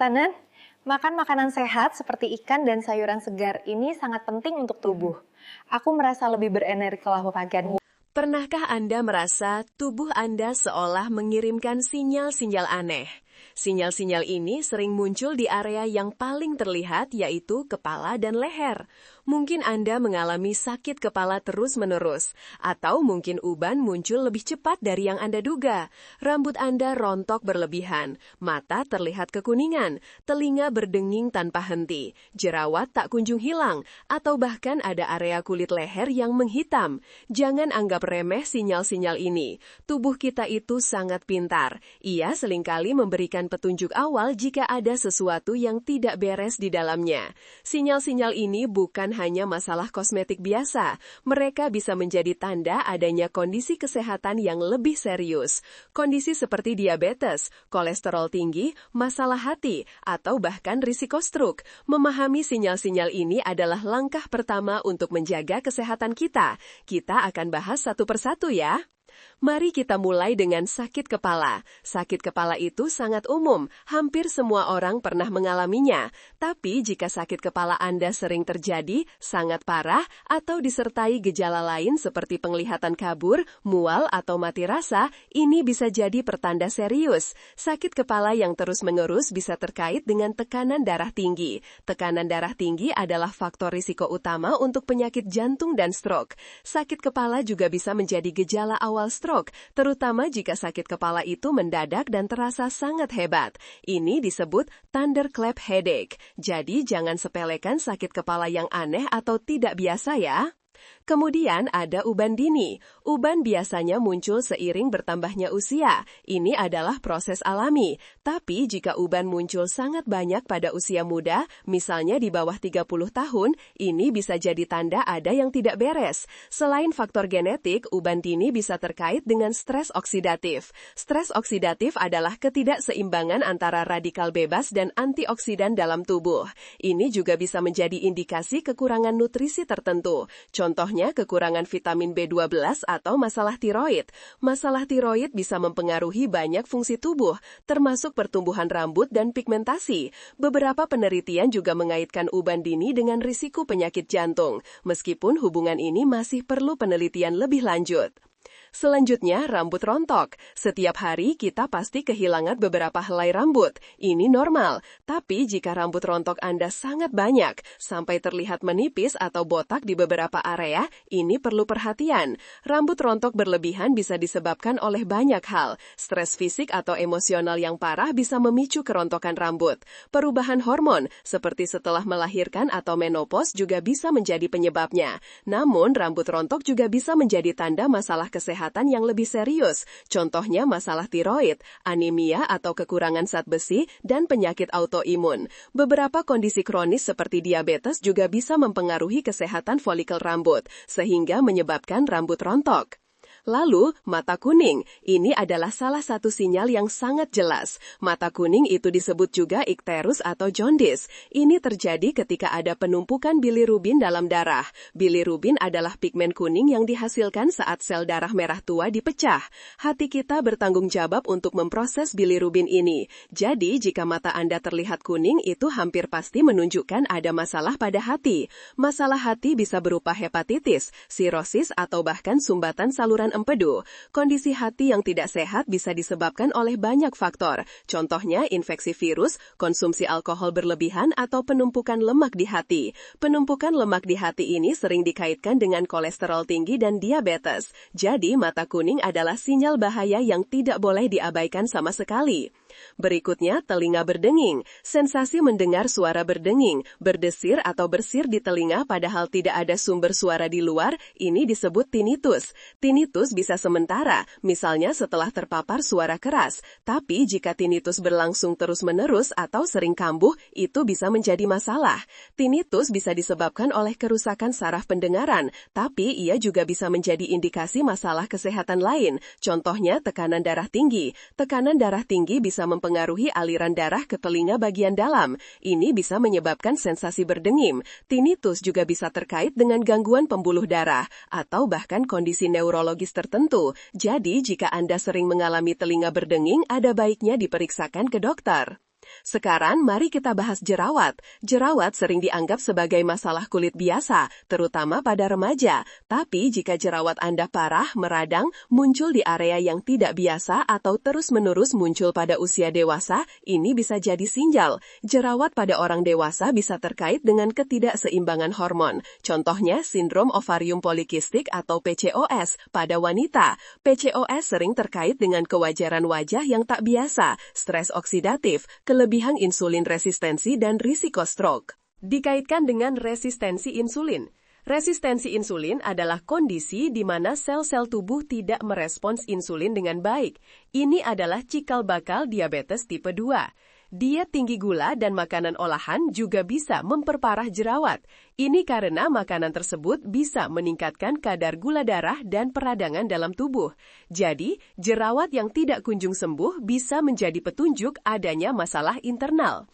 Tanan, makan makanan sehat seperti ikan dan sayuran segar ini sangat penting untuk tubuh. Aku merasa lebih berenergi setelah makan. Pernahkah Anda merasa tubuh Anda seolah mengirimkan sinyal-sinyal aneh? Sinyal-sinyal ini sering muncul di area yang paling terlihat, yaitu kepala dan leher. Mungkin Anda mengalami sakit kepala terus-menerus, atau mungkin uban muncul lebih cepat dari yang Anda duga. Rambut Anda rontok berlebihan, mata terlihat kekuningan, telinga berdenging tanpa henti, jerawat tak kunjung hilang, atau bahkan ada area kulit leher yang menghitam. Jangan anggap remeh sinyal-sinyal ini. Tubuh kita itu sangat pintar. Ia seringkali memberikan petunjuk awal jika ada sesuatu yang tidak beres di dalamnya. Sinyal-sinyal ini bukan hanya masalah kosmetik biasa. Mereka bisa menjadi tanda adanya kondisi kesehatan yang lebih serius. Kondisi seperti diabetes, kolesterol tinggi, masalah hati, atau bahkan risiko stroke. Memahami sinyal-sinyal ini adalah langkah pertama untuk menjaga kesehatan kita. Kita akan bahas satu persatu ya. Mari kita mulai dengan sakit kepala. Sakit kepala itu sangat umum, hampir semua orang pernah mengalaminya. Tapi jika sakit kepala Anda sering terjadi, sangat parah, atau disertai gejala lain seperti penglihatan kabur, mual, atau mati rasa, ini bisa jadi pertanda serius. Sakit kepala yang terus-menerus bisa terkait dengan tekanan darah tinggi. Tekanan darah tinggi adalah faktor risiko utama untuk penyakit jantung dan stroke. Sakit kepala juga bisa menjadi gejala awal stroke, terutama jika sakit kepala itu mendadak dan terasa sangat hebat. Ini disebut thunderclap headache. Jadi jangan sepelekan sakit kepala yang aneh atau tidak biasa ya. Kemudian ada uban dini. Uban biasanya muncul seiring bertambahnya usia. Ini adalah proses alami. Tapi jika uban muncul sangat banyak pada usia muda, misalnya di bawah 30 tahun, ini bisa jadi tanda ada yang tidak beres. Selain faktor genetik, uban dini bisa terkait dengan stres oksidatif. Stres oksidatif adalah ketidakseimbangan antara radikal bebas dan antioksidan dalam tubuh. Ini juga bisa menjadi indikasi kekurangan nutrisi tertentu. Contohnya kekurangan vitamin B12 atau masalah tiroid. Masalah tiroid bisa mempengaruhi banyak fungsi tubuh, termasuk pertumbuhan rambut dan pigmentasi. Beberapa penelitian juga mengaitkan uban dini dengan risiko penyakit jantung, meskipun hubungan ini masih perlu penelitian lebih lanjut. Selanjutnya, rambut rontok. Setiap hari kita pasti kehilangan beberapa helai rambut. Ini normal. Tapi jika rambut rontok Anda sangat banyak, sampai terlihat menipis atau botak di beberapa area, ini perlu perhatian. Rambut rontok berlebihan bisa disebabkan oleh banyak hal. Stres fisik atau emosional yang parah bisa memicu kerontokan rambut. Perubahan hormon, seperti setelah melahirkan atau menopause juga bisa menjadi penyebabnya. Namun, rambut rontok juga bisa menjadi tanda masalah kesehatan yang lebih serius, contohnya masalah tiroid, anemia atau kekurangan zat besi, dan penyakit autoimun. Beberapa kondisi kronis seperti diabetes juga bisa mempengaruhi kesehatan folikel rambut, sehingga menyebabkan rambut rontok. Lalu, mata kuning. Ini adalah salah satu sinyal yang sangat jelas. Mata kuning itu disebut juga ikterus atau jaundice. Ini terjadi ketika ada penumpukan bilirubin dalam darah. Bilirubin adalah pigmen kuning yang dihasilkan saat sel darah merah tua dipecah. Hati kita bertanggung jawab untuk memproses bilirubin ini. Jadi, jika mata Anda terlihat kuning, itu hampir pasti menunjukkan ada masalah pada hati. Masalah hati bisa berupa hepatitis, sirosis, atau bahkan sumbatan saluran empedu. Kondisi hati yang tidak sehat bisa disebabkan oleh banyak faktor, contohnya infeksi virus, konsumsi alkohol berlebihan, atau penumpukan lemak di hati. Penumpukan lemak di hati ini sering dikaitkan dengan kolesterol tinggi dan diabetes. Jadi, mata kuning adalah sinyal bahaya yang tidak boleh diabaikan sama sekali. Berikutnya, telinga berdenging. Sensasi mendengar suara berdenging, berdesir atau bersir di telinga padahal tidak ada sumber suara di luar, ini disebut tinnitus. Tinnitus bisa sementara, misalnya setelah terpapar suara keras. Tapi jika tinnitus berlangsung terus-menerus atau sering kambuh, itu bisa menjadi masalah. Tinnitus bisa disebabkan oleh kerusakan saraf pendengaran, tapi ia juga bisa menjadi indikasi masalah kesehatan lain. Contohnya tekanan darah tinggi. Tekanan darah tinggi bisa mempengaruhi aliran darah ke telinga bagian dalam. Ini bisa menyebabkan sensasi berdenging. Tinnitus juga bisa terkait dengan gangguan pembuluh darah atau bahkan kondisi neurologis tertentu. Jadi, jika Anda sering mengalami telinga berdenging, ada baiknya diperiksakan ke dokter. Sekarang mari kita bahas jerawat. Jerawat sering dianggap sebagai masalah kulit biasa, terutama pada remaja. Tapi jika jerawat Anda parah, meradang, muncul di area yang tidak biasa atau terus-menerus muncul pada usia dewasa, ini bisa jadi sinyal. Jerawat pada orang dewasa bisa terkait dengan ketidakseimbangan hormon. Contohnya sindrom ovarium polikistik atau PCOS pada wanita. PCOS sering terkait dengan kewajaran wajah yang tak biasa, stres oksidatif, kelebihan insulin resistensi, dan risiko stroke. Dikaitkan dengan resistensi insulin. Resistensi insulin adalah kondisi di mana sel-sel tubuh tidak merespons insulin dengan baik. Ini adalah cikal bakal diabetes tipe 2. Diet tinggi gula dan makanan olahan juga bisa memperparah jerawat. Ini karena makanan tersebut bisa meningkatkan kadar gula darah dan peradangan dalam tubuh. Jadi, jerawat yang tidak kunjung sembuh bisa menjadi petunjuk adanya masalah internal.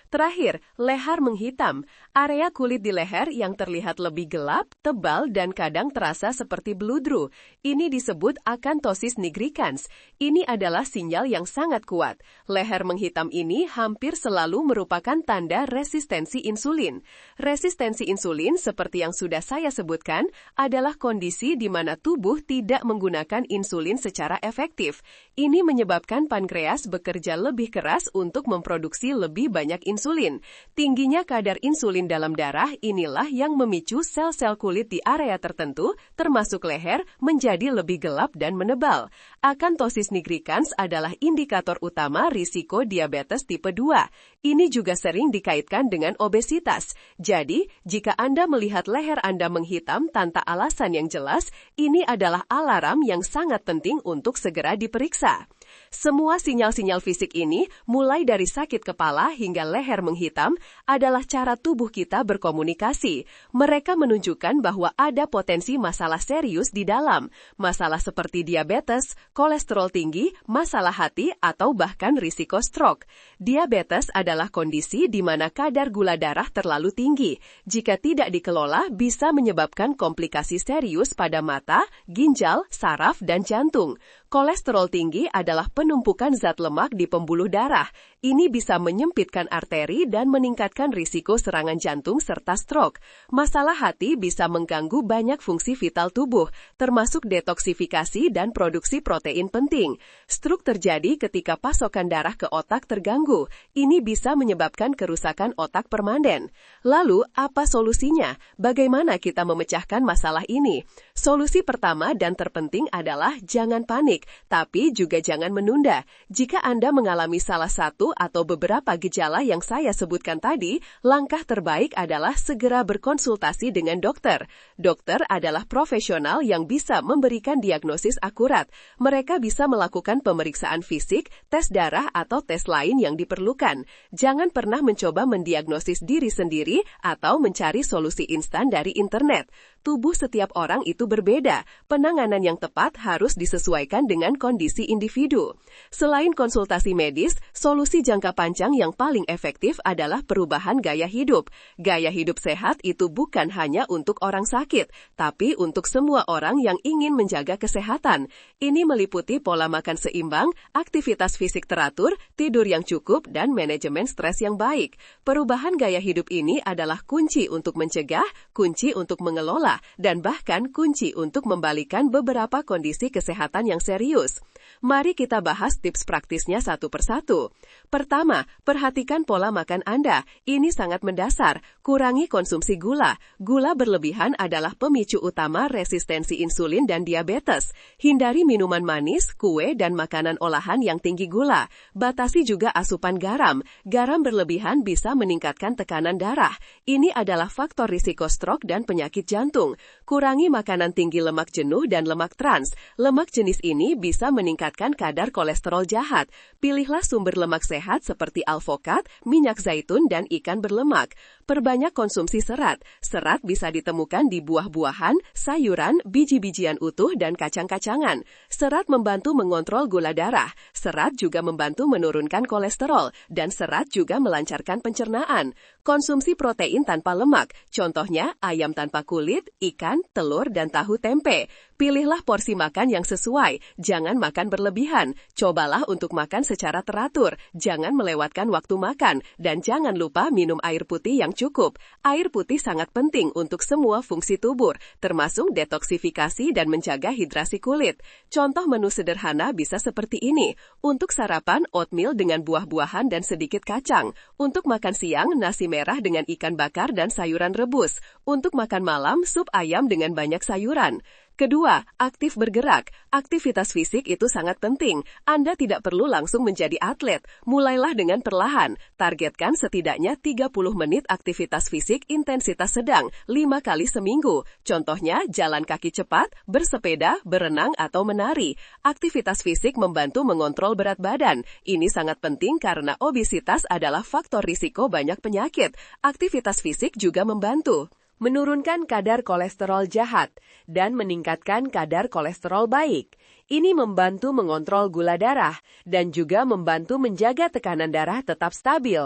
Terakhir, leher menghitam. Area kulit di leher yang terlihat lebih gelap, tebal, dan kadang terasa seperti beludru. Ini disebut akanthosis nigricans. Ini adalah sinyal yang sangat kuat. Leher menghitam ini hampir selalu merupakan tanda resistensi insulin. Resistensi insulin, seperti yang sudah saya sebutkan, adalah kondisi di mana tubuh tidak menggunakan insulin secara efektif. Ini menyebabkan pankreas bekerja lebih keras untuk memproduksi lebih banyak insulin. Tingginya kadar insulin dalam darah inilah yang memicu sel-sel kulit di area tertentu, termasuk leher, menjadi lebih gelap dan menebal. Akanthosis nigricans adalah indikator utama risiko diabetes tipe 2. Ini juga sering dikaitkan dengan obesitas. Jadi, jika Anda melihat leher Anda menghitam tanpa alasan yang jelas, ini adalah alarm yang sangat penting untuk segera diperiksa. Semua sinyal-sinyal fisik ini, mulai dari sakit kepala hingga leher menghitam, adalah cara tubuh kita berkomunikasi. Mereka menunjukkan bahwa ada potensi masalah serius di dalam. Masalah seperti diabetes, kolesterol tinggi, masalah hati, atau bahkan risiko stroke. Diabetes adalah kondisi di mana kadar gula darah terlalu tinggi. Jika tidak dikelola, bisa menyebabkan komplikasi serius pada mata, ginjal, saraf, dan jantung. Kolesterol tinggi adalah penumpukan zat lemak di pembuluh darah. Ini bisa menyempitkan arteri dan meningkatkan risiko serangan jantung serta stroke. Masalah hati bisa mengganggu banyak fungsi vital tubuh, termasuk detoksifikasi dan produksi protein penting. Stroke terjadi ketika pasokan darah ke otak terganggu. Ini bisa menyebabkan kerusakan otak permanen. Lalu, apa solusinya? Bagaimana kita memecahkan masalah ini? Solusi pertama dan terpenting adalah jangan panik, tapi juga jangan menunda. Jika Anda mengalami salah satu atau beberapa gejala yang saya sebutkan tadi, langkah terbaik adalah segera berkonsultasi dengan dokter. Dokter adalah profesional yang bisa memberikan diagnosis akurat. Mereka bisa melakukan pemeriksaan fisik, tes darah, atau tes lain yang diperlukan. Jangan pernah mencoba mendiagnosis diri sendiri atau mencari solusi instan dari internet. Tubuh setiap orang itu berbeda. Penanganan yang tepat harus disesuaikan dengan kondisi individu. Selain konsultasi medis, solusi jangka panjang yang paling efektif adalah perubahan gaya hidup. Gaya hidup sehat itu bukan hanya untuk orang sakit, tapi untuk semua orang yang ingin menjaga kesehatan. Ini meliputi pola makan seimbang, aktivitas fisik teratur, tidur yang cukup, dan manajemen stres yang baik. Perubahan gaya hidup ini adalah kunci untuk mencegah, kunci untuk mengelola, dan bahkan kunci untuk membalikan beberapa kondisi kesehatan yang serius. Mari kita bahas tips praktisnya satu persatu. Pertama, perhatikan pola makan Anda. Ini sangat mendasar. Kurangi konsumsi gula. Gula berlebihan adalah pemicu utama resistensi insulin dan diabetes. Hindari minuman manis, kue, dan makanan olahan yang tinggi gula. Batasi juga asupan garam. Garam berlebihan bisa meningkatkan tekanan darah. Ini adalah faktor risiko stroke dan penyakit jantung. Kurangi makanan tinggi lemak jenuh dan lemak trans. Lemak jenis ini bisa meningkatkan kadar kolesterol jahat. Pilihlah sumber lemak sehat seperti alpukat, minyak zaitun, dan ikan berlemak. Perbanyak konsumsi serat. Serat bisa ditemukan di buah-buahan, sayuran, biji-bijian utuh, dan kacang-kacangan. Serat membantu mengontrol gula darah. Serat juga membantu menurunkan kolesterol, dan serat juga melancarkan pencernaan. Konsumsi protein tanpa lemak, contohnya ayam tanpa kulit, ikan, telur, dan tahu tempe. Pilihlah porsi makan yang sesuai, jangan makan berlebihan. Cobalah untuk makan secara teratur, jangan melewatkan waktu makan, dan jangan lupa minum air putih yang cukup. Air putih sangat penting untuk semua fungsi tubuh, termasuk detoksifikasi dan menjaga hidrasi kulit. Contoh menu sederhana bisa seperti ini. Untuk sarapan, oatmeal dengan buah-buahan dan sedikit kacang. Untuk makan siang, nasi merah dengan ikan bakar dan sayuran rebus. Untuk makan malam, sup ayam dengan banyak sayuran. Kedua, aktif bergerak. Aktivitas fisik itu sangat penting. Anda tidak perlu langsung menjadi atlet. Mulailah dengan perlahan. Targetkan setidaknya 30 menit aktivitas fisik intensitas sedang 5 kali seminggu. Contohnya, jalan kaki cepat, bersepeda, berenang, atau menari. Aktivitas fisik membantu mengontrol berat badan. Ini sangat penting karena obesitas adalah faktor risiko banyak penyakit. Aktivitas fisik juga membantu menurunkan kadar kolesterol jahat dan meningkatkan kadar kolesterol baik. Ini membantu mengontrol gula darah dan juga membantu menjaga tekanan darah tetap stabil.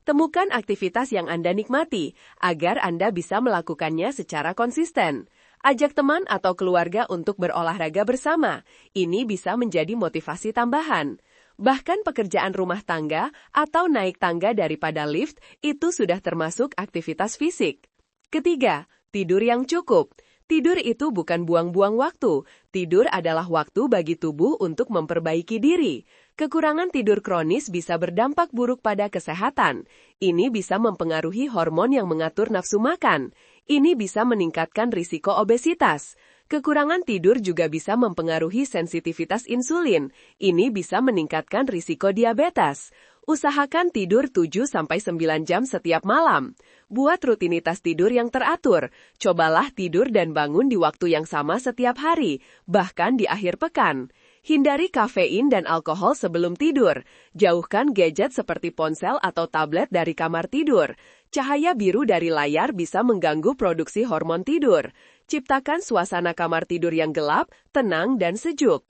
Temukan aktivitas yang Anda nikmati agar Anda bisa melakukannya secara konsisten. Ajak teman atau keluarga untuk berolahraga bersama. Ini bisa menjadi motivasi tambahan. Bahkan pekerjaan rumah tangga atau naik tangga daripada lift itu sudah termasuk aktivitas fisik. Ketiga, tidur yang cukup. Tidur itu bukan buang-buang waktu. Tidur adalah waktu bagi tubuh untuk memperbaiki diri. Kekurangan tidur kronis bisa berdampak buruk pada kesehatan. Ini bisa mempengaruhi hormon yang mengatur nafsu makan. Ini bisa meningkatkan risiko obesitas. Kekurangan tidur juga bisa mempengaruhi sensitivitas insulin. Ini bisa meningkatkan risiko diabetes. Usahakan tidur 7-9 jam setiap malam. Buat rutinitas tidur yang teratur. Cobalah tidur dan bangun di waktu yang sama setiap hari, bahkan di akhir pekan. Hindari kafein dan alkohol sebelum tidur. Jauhkan gadget seperti ponsel atau tablet dari kamar tidur. Cahaya biru dari layar bisa mengganggu produksi hormon tidur. Ciptakan suasana kamar tidur yang gelap, tenang, dan sejuk.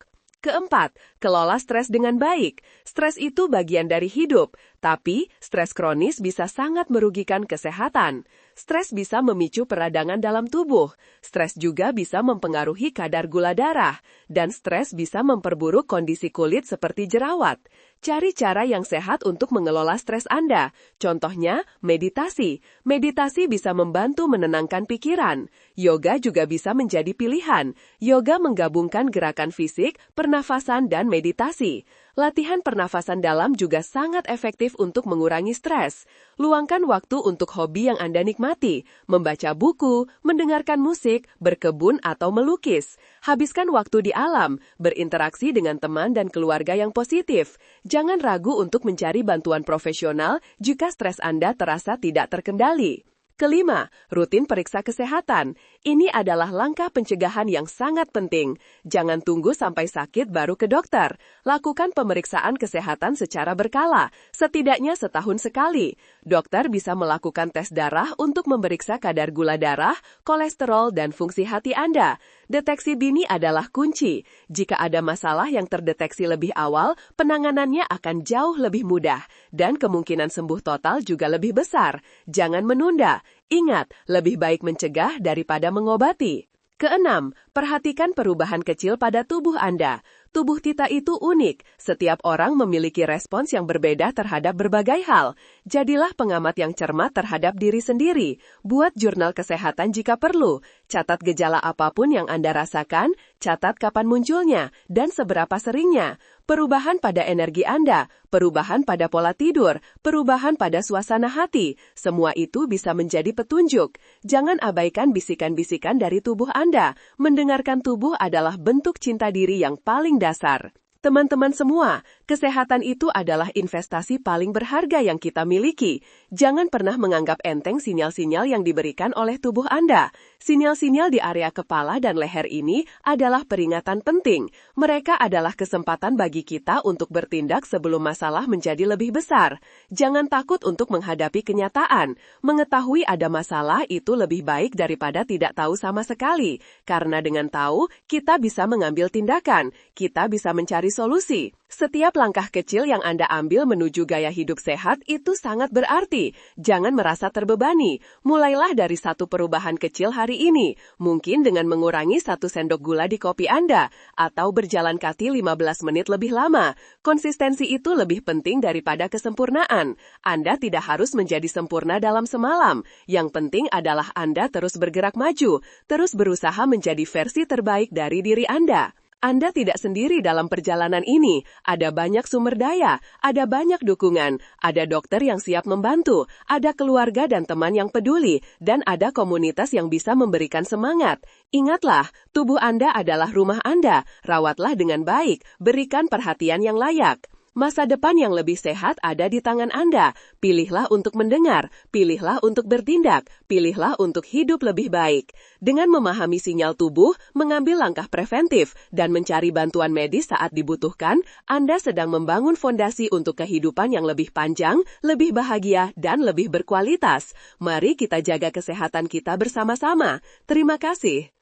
Keempat, kelola stres dengan baik. Stres itu bagian dari hidup, tapi stres kronis bisa sangat merugikan kesehatan. Stres bisa memicu peradangan dalam tubuh. Stres juga bisa mempengaruhi kadar gula darah. Dan stres bisa memperburuk kondisi kulit seperti jerawat. Cari cara yang sehat untuk mengelola stres Anda. Contohnya, meditasi. Meditasi bisa membantu menenangkan pikiran. Yoga juga bisa menjadi pilihan. Yoga menggabungkan gerakan fisik, pernafasan, dan meditasi. Latihan pernafasan dalam juga sangat efektif untuk mengurangi stres. Luangkan waktu untuk hobi yang Anda nikmati, membaca buku, mendengarkan musik, berkebun, atau melukis. Habiskan waktu di alam, berinteraksi dengan teman dan keluarga yang positif. Jangan ragu untuk mencari bantuan profesional jika stres Anda terasa tidak terkendali. Kelima, rutin periksa kesehatan. Ini adalah langkah pencegahan yang sangat penting. Jangan tunggu sampai sakit baru ke dokter. Lakukan pemeriksaan kesehatan secara berkala, setidaknya setahun sekali. Dokter bisa melakukan tes darah untuk memeriksa kadar gula darah, kolesterol, dan fungsi hati Anda. Deteksi dini adalah kunci. Jika ada masalah yang terdeteksi lebih awal, penanganannya akan jauh lebih mudah, dan kemungkinan sembuh total juga lebih besar. Jangan menunda. Ingat, lebih baik mencegah daripada mengobati. Keenam, perhatikan perubahan kecil pada tubuh Anda. Tubuh kita itu unik. Setiap orang memiliki respons yang berbeda terhadap berbagai hal. Jadilah pengamat yang cermat terhadap diri sendiri. Buat jurnal kesehatan jika perlu. Catat gejala apapun yang Anda rasakan, catat kapan munculnya, dan seberapa seringnya. Perubahan pada energi Anda, perubahan pada pola tidur, perubahan pada suasana hati. Semua itu bisa menjadi petunjuk. Jangan abaikan bisikan-bisikan dari tubuh Anda. Mendengarkan tubuh adalah bentuk cinta diri yang paling dasar. Teman-teman semua, kesehatan itu adalah investasi paling berharga yang kita miliki. Jangan pernah menganggap enteng sinyal-sinyal yang diberikan oleh tubuh Anda. Sinyal-sinyal di area kepala dan leher ini adalah peringatan penting. Mereka adalah kesempatan bagi kita untuk bertindak sebelum masalah menjadi lebih besar. Jangan takut untuk menghadapi kenyataan. Mengetahui ada masalah itu lebih baik daripada tidak tahu sama sekali. Karena dengan tahu, kita bisa mengambil tindakan. Kita bisa mencari solusi. Setiap langkah kecil yang Anda ambil menuju gaya hidup sehat itu sangat berarti. Jangan merasa terbebani. Mulailah dari satu perubahan kecil hari ini. Mungkin dengan mengurangi 1 sendok gula di kopi Anda, atau berjalan kaki 15 menit lebih lama. Konsistensi itu lebih penting daripada kesempurnaan. Anda tidak harus menjadi sempurna dalam semalam. Yang penting adalah Anda terus bergerak maju, terus berusaha menjadi versi terbaik dari diri Anda. Anda tidak sendiri dalam perjalanan ini. Ada banyak sumber daya, ada banyak dukungan, ada dokter yang siap membantu, ada keluarga dan teman yang peduli, dan ada komunitas yang bisa memberikan semangat. Ingatlah, tubuh Anda adalah rumah Anda. Rawatlah dengan baik, berikan perhatian yang layak. Masa depan yang lebih sehat ada di tangan Anda. Pilihlah untuk mendengar, pilihlah untuk bertindak, pilihlah untuk hidup lebih baik. Dengan memahami sinyal tubuh, mengambil langkah preventif, dan mencari bantuan medis saat dibutuhkan, Anda sedang membangun fondasi untuk kehidupan yang lebih panjang, lebih bahagia, dan lebih berkualitas. Mari kita jaga kesehatan kita bersama-sama. Terima kasih.